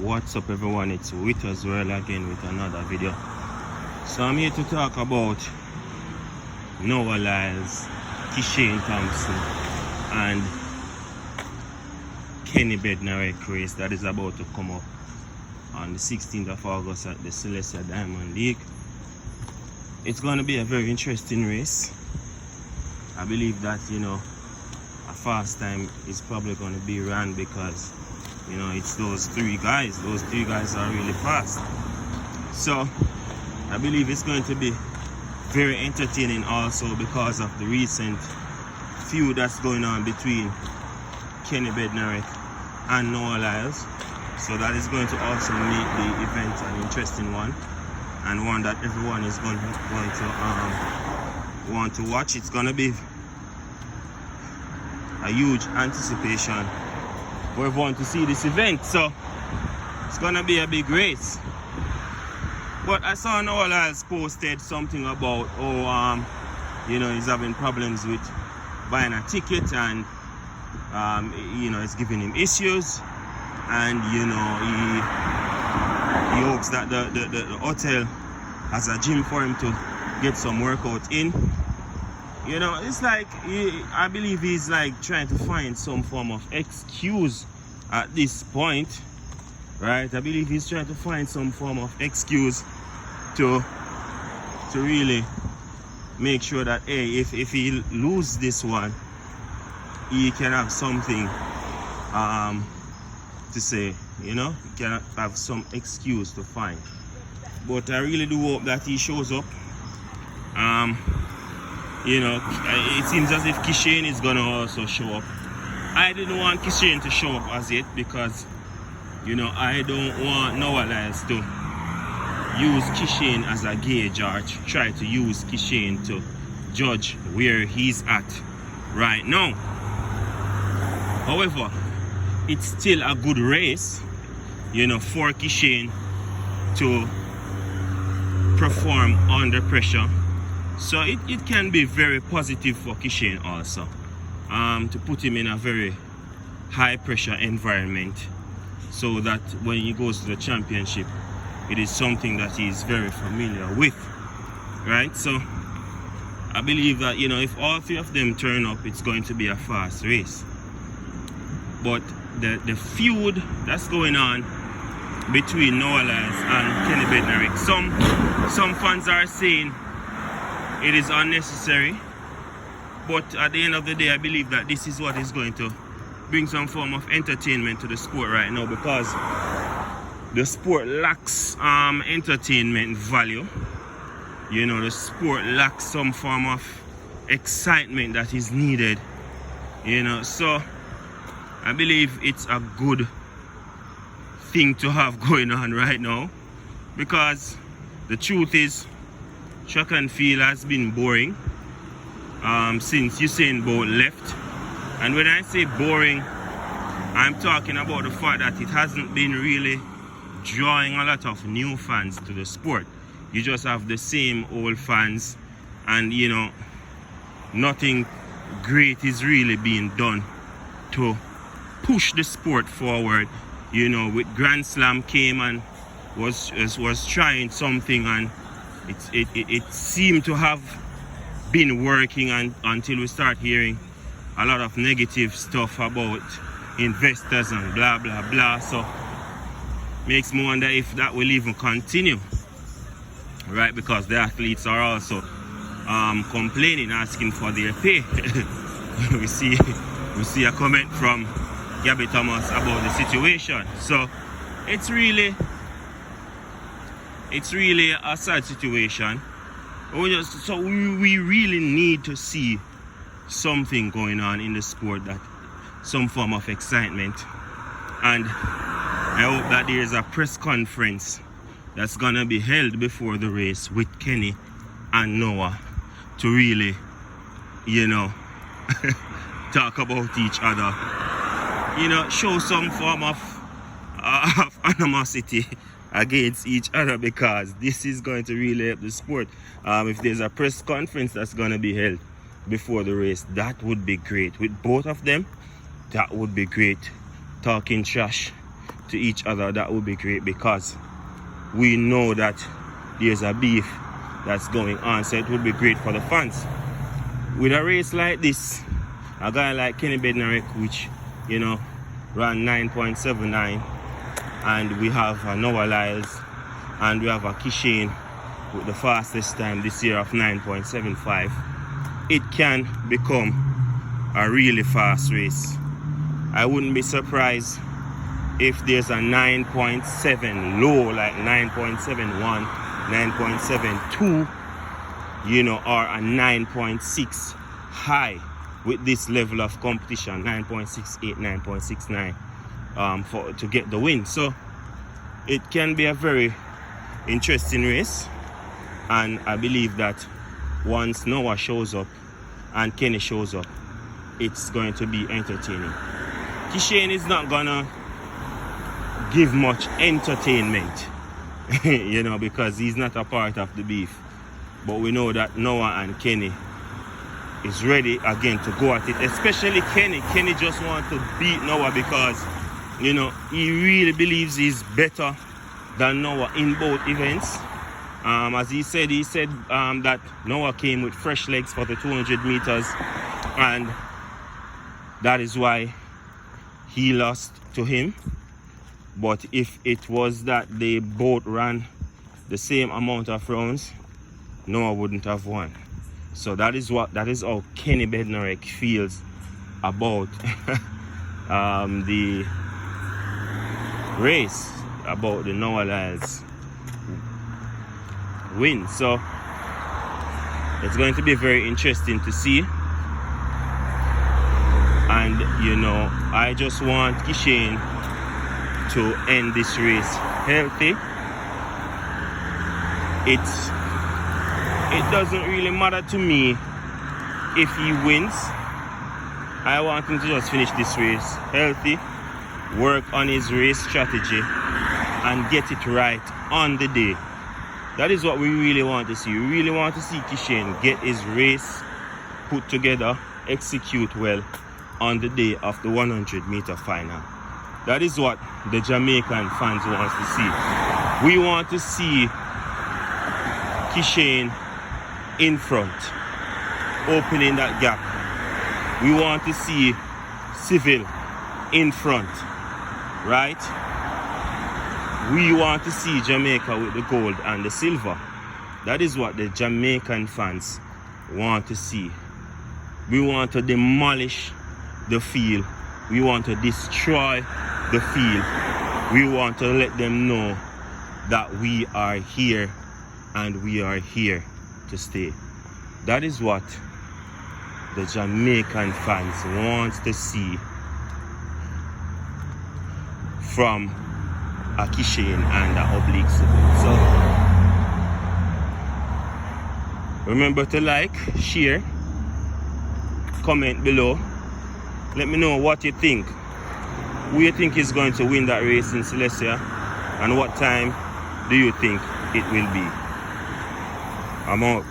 What's up everyone, it's with us well again with another video. So I'm here to talk about Noah Lyles, Kishane Thompson and Kenny Bednarek race that is about to come up on the 16th of August at the Celestia Diamond League. It's going to be a very interesting race. I believe that, a fast time is probably going to be run because it's those three guys. Those three guys are really fast. So I believe it's going to be very entertaining also because of the recent feud that's going on between Kenny Bednarek and Noah Lyles. So that is going to also make the event an interesting one, and one that everyone is going to want to watch. It's going to be a huge anticipation for everyone to see this event, so it's gonna be a big race. But I saw Noah Lyles posted something about he's having problems with buying a ticket, and it's giving him issues, and he hopes that the hotel has a gym for him to get some workout in. It's like I believe he's like trying to find some form of excuse at this point, right? I believe he's trying to find some form of excuse to really make sure that if he loses this one, he can have something to say. He can have some excuse to find. But I really do hope that he shows up. It seems as if Kishane is gonna also show up. I didn't want Kishane to show up as yet because I don't want Noah Lyles to use Kishane as a gauge or try to use Kishane to judge where he's at right now. However, it's still a good race, for Kishane to perform under pressure. So it can be very positive for Kishane also, to put him in a very high pressure environment, so that when he goes to the championship, it is something that he is very familiar with, right? So I believe that if all three of them turn up, it's going to be a fast race. But the feud that's going on between Noah Lyles and Kenny Bednarek, some fans are saying it is unnecessary, but at the end of the day, I believe that this is what is going to bring some form of entertainment to the sport right now, because the sport lacks entertainment value. The sport lacks some form of excitement that is needed. So I believe it's a good thing to have going on right now, because the truth is, track and field has been boring since Usain Bolt left. And when I say boring, I'm talking about the fact that it hasn't been really drawing a lot of new fans to the sport. You just have the same old fans, and nothing great is really being done to push the sport forward. With Grand Slam came and was trying something, and it seemed to have been working, and until we start hearing a lot of negative stuff about investors and blah blah blah. So makes me wonder if that will even continue, right? Because the athletes are also complaining, asking for their pay. we see a comment from Gabby Thomas about the situation. So it's really a sad situation. We really need to see something going on in the sport, that some form of excitement. And I hope that there is a press conference that's gonna be held before the race with Kenny and Noah to really, talk about each other. Show some form of animosity against each other, because this is going to really help the sport. If there's a press conference that's going to be held before the race, that would be great. With both of them, that would be great. Talking trash to each other, that would be great, because we know that there's a beef that's going on. So it would be great for the fans. With a race like this, a guy like Kenny Bednarek, which, you know, ran 9.79, and we have Noah Lyles, and we have a Kishane with the fastest time this year of 9.75, it can become a really fast race. I wouldn't be surprised if there's a 9.7 low, like 9.71, 9.72, you know, or a 9.6 high with this level of competition, 9.68, 9.69, to get the win. So it can be a very interesting race, and I believe that once Noah shows up and Kenny shows up, it's going to be entertaining. Kishane is not gonna give much entertainment, you know, because he's not a part of the beef. But we know that Noah and Kenny is ready again to go at it, especially Kenny. Kenny just wants to beat Noah because, you know, he really believes he's better than Noah in both events. As he said that Noah came with fresh legs for the 200 meters, and that is why he lost to him. But if it was that they both ran the same amount of rounds, Noah wouldn't have won. So that is how Kenny Bednarek feels about the race, about the Noah Lyles win. So it's going to be very interesting to see. And you know, I just want Kishane to end this race healthy. It doesn't really matter to me if he wins. I want him to just finish this race healthy, work on his race strategy, and get it right on the day. That is what we really want to see. We really want to see Kishane get his race put together, execute well on the day of the 100-meter final. That is what the Jamaican fans want to see. We want to see Kishane in front, opening that gap. We want to see Civil in front, right? We want to see Jamaica with the gold and the silver. That is what the Jamaican fans want to see. We want to demolish the field. We want to destroy the field. We want to let them know that we are here and we are here to stay. That is what the Jamaican fans want to see from a Kishane and a oblique Civil. So remember to like, share, comment below. Let me know what you think. Who you think is going to win that race in Celestia, and what time do you think it will be? I'm out.